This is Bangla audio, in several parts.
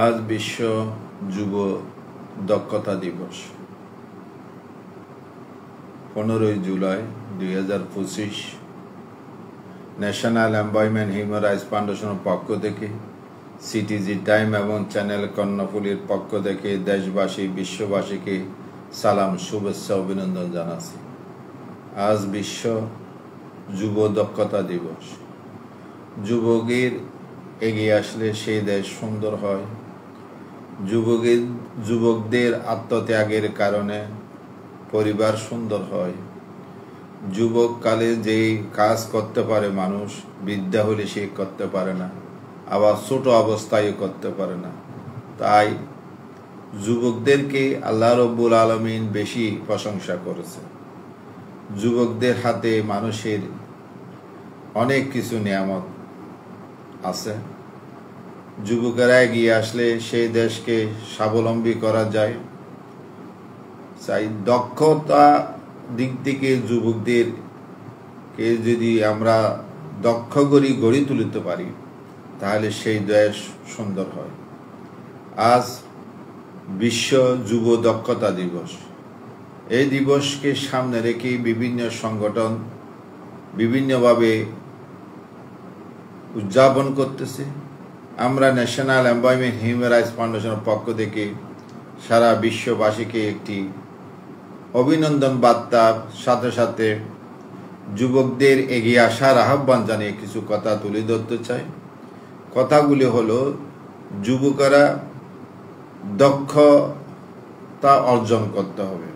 আজ বিশ্ব যুব দক্ষতা দিবস 15 July 2025 national employment human rights ফাউন্ডেশনের পক্ষ থেকে সিটিজি টাইম এবং চ্যানেল কর্ণফুলীর পক্ষ থেকে দেশবাসী বিশ্ববাসীকে সালাম শুভেচ্ছা অভিনন্দন জানাচ্ছি। আজ বিশ্ব যুব দক্ষতা দিবস। যুবকের এগিয়ে আসলে সেই দেশ সুন্দর হয়। যুবকদের আত্মত্যাগের কারণে পরিবার সুন্দর হয়। যুবককালে যেই কাজ করতে পারে মানুষ, বিদ্যা হলে সে করতে পারে না, আবার ছোট অবস্থায় করতে পারে না। তাই যুবকদেরকে আল্লাহ রব্বুল আলামিন বেশি প্রশংসা করেছে। যুবকদের হাতে মানুষের অনেক কিছু নিয়ামত আছে। যুবকেরা এগিয়ে আসলে সেই দেশকে স্বাবলম্বী করা যায়। তাই দক্ষতা দিক থেকে যুবকদেরকে যদি আমরা দক্ষ করে গড়ে তুলতে পারি তাহলে সেই দেশ সুন্দর হয়। আজ বিশ্ব যুব দক্ষতা দিবস। এই দিবসকে সামনে রেখে বিভিন্ন সংগঠন বিভিন্নভাবে উদযাপন করতেছে। আমরা ন্যাশনাল এমপ্লয়মেন্ট হিউম্যান রাইটস ফাউন্ডেশনের পক্ষ থেকে সারা বিশ্ববাসীকে একটি অভিনন্দন বার্তার সাথে সাথে যুবকদের এগিয়ে আসার আহ্বান জানিয়ে কিছু কথা তুলে ধরতে চাই। কথাগুলি হলো, যুবকেরা দক্ষতা অর্জন করতে হবে।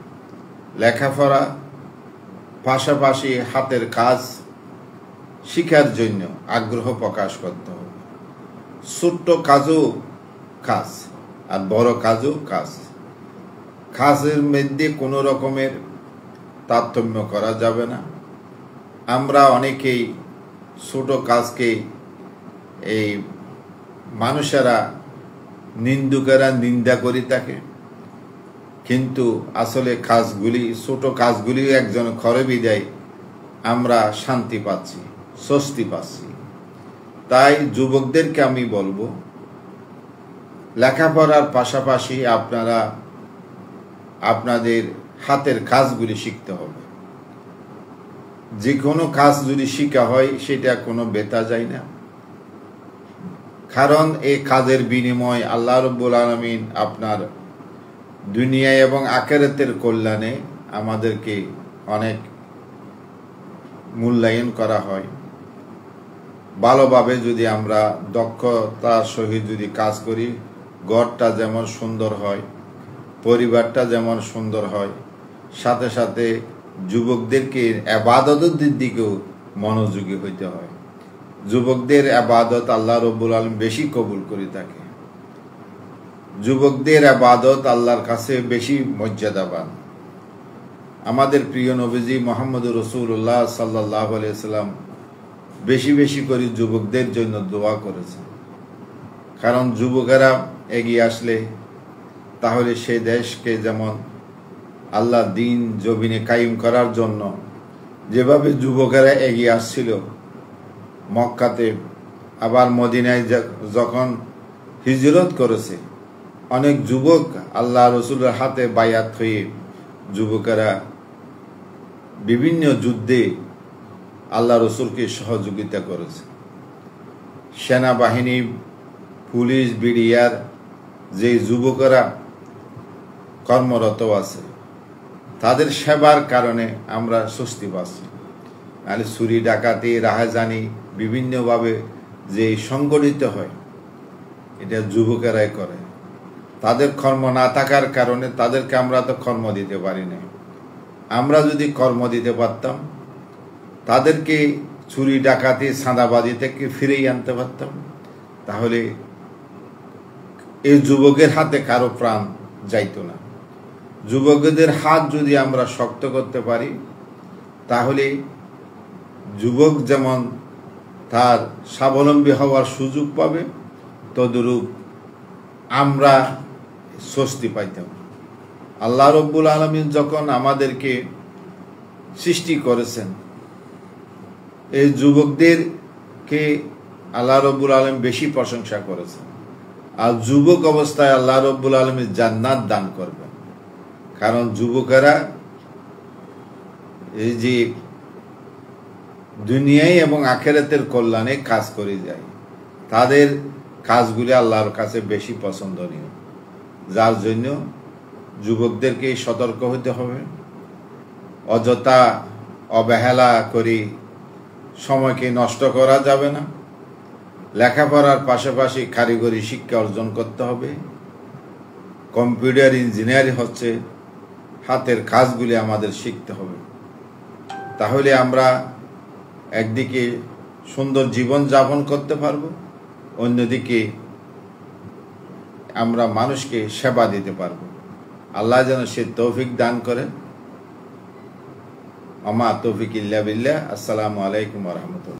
লেখাপড়া পাশাপাশি হাতের কাজ শিখার জন্য আগ্রহ প্রকাশ করতে হবে। ছোট্ট কাজও কাজ আর বড় কাজও কাজ। কাজের মধ্যে কোনো রকমের তারতম্য করা যাবে না। আমরা অনেকেই ছোট কাজকে এই মানুষেরা নিন্দুকেরা নিন্দা করে থাকে, কিন্তু আসলে কাজগুলি ছোট কাজগুলি একজন করে বিদায় আমরা শান্তি পাচ্ছি, স্বস্তি পাচ্ছি। তাই যুবকদেরকে আমি বলবো, লেখাপড়ার পাশাপাশি আপনারা আপনাদের হাতের কাজগুলি শিখতে হবে। যে কোনো কাজ যদি শিখা হয় সেটা কোনো বেতা যায় না, কারণ এই কাজের বিনিময় আল্লাহ রাব্বুল আলামিন আপনার দুনিয়ায় এবং আখিরাতের কল্যাণে আমাদেরকে অনেক মূল্যায়ন করা হয়। ভালোভাবে যদি আমরা দক্ষতার সহিত যদি কাজ করি, ঘরটা যেমন সুন্দর হয়, পরিবারটা যেমন সুন্দর হয়, সাথে সাথে যুবকদেরকে ইবাদতের দিকেও মনোযোগী হইতে হয়। যুবকদের ইবাদত আল্লাহ রাব্বুল আলামিন বেশি কবুল করে থাকে। যুবকদের ইবাদত আল্লাহর কাছে বেশি মর্যাদাবান। আমাদের প্রিয় নবীজি মুহাম্মদুর রাসূলুল্লাহ সাল্লাল্লাহু আলাইহি ওয়াসাল্লাম বেশি বেশি করে যুবকদের জন্য দোয়া করেছেন। কারণ যুবকেরা এগিয়ে আসলে তাহলে সেই দেশকে যেমন আল্লাহ দিন জমিনে কায়েম করার জন্য যেভাবে যুবকেরা এগিয়ে আসছিল মক্কাতে, আবার মদিনায় যখন হিজরত করেছে, অনেক যুবক আল্লাহ রসুলের হাতে বায়াত হয়ে যুবকেরা বিভিন্ন যুদ্ধে আল্লাহ রসুলকে সহযোগিতা করেছে। সেনাবাহিনী, পুলিশ, বিডিআর যে যুবকেরা কর্মরত আছে তাদের সেবার কারণে আমরা স্বস্তি পাচ্ছি। নাহলে চুরি ডাকাতি রাহাজানি বিভিন্নভাবে যে সংগঠিত হয় এটা যুবকেরাই করে। তাদের কর্ম না থাকার কারণে তাদেরকে আমরা তো কর্ম দিতে পারি না। আমরা যদি কর্ম দিতে পারতাম, তাদেরকে চুরি ডাকাতি চাঁদাবাজি থেকে ফিরেই আনতে পারতাম, তাহলে এই যুবকের হাতে কারো প্রাণ যাইত না। যুবকদের হাত যদি আমরা শক্ত করতে পারি তাহলে যুবক যেমন তার স্বাবলম্বী হওয়ার সুযোগ পাবে, তদরূপ আমরা স্বস্তি পাইতাম। আল্লাহ রব্বুল আলামিন যখন আমাদেরকে সৃষ্টি করেছেন, এই যুবকদেরকে আল্লাহ রব্বুল আলামিন বেশি প্রশংসা করেছেন। আর যুবক অবস্থায় আল্লাহ রব্বুল আলামিন জান্নাত দান করবেন। কারণ যুবকেরা এই যে দুনিয়ায় এবং আখিরাতের কল্যাণে কাজ করে যায়, তাদের কাজগুলি আল্লাহর কাছে বেশি পছন্দনীয়, যার জন্য যুবকদেরকে সতর্ক হতে হবে। অযথা অবহেলা করে সময়কে নষ্ট করা যাবে না। লেখাপড়ার পাশাপাশি কারিগরি শিক্ষা অর্জন করতে হবে। কম্পিউটার ইঞ্জিনিয়ারিং হচ্ছে হাতের কাজগুলি আমাদের শিখতে হবে। তাহলে আমরা একদিকে সুন্দর জীবন যাপন করতে পারবো, অন্যদিকে আমরা মানুষকে সেবা দিতে পারবো। আল্লাহ যেন সে তৌফিক দান করেন। আমা তৌফিক ইল্লা বিল্লাহ। আসসালামু আলাইকুম ওয়া রাহমাতুল্লাহ।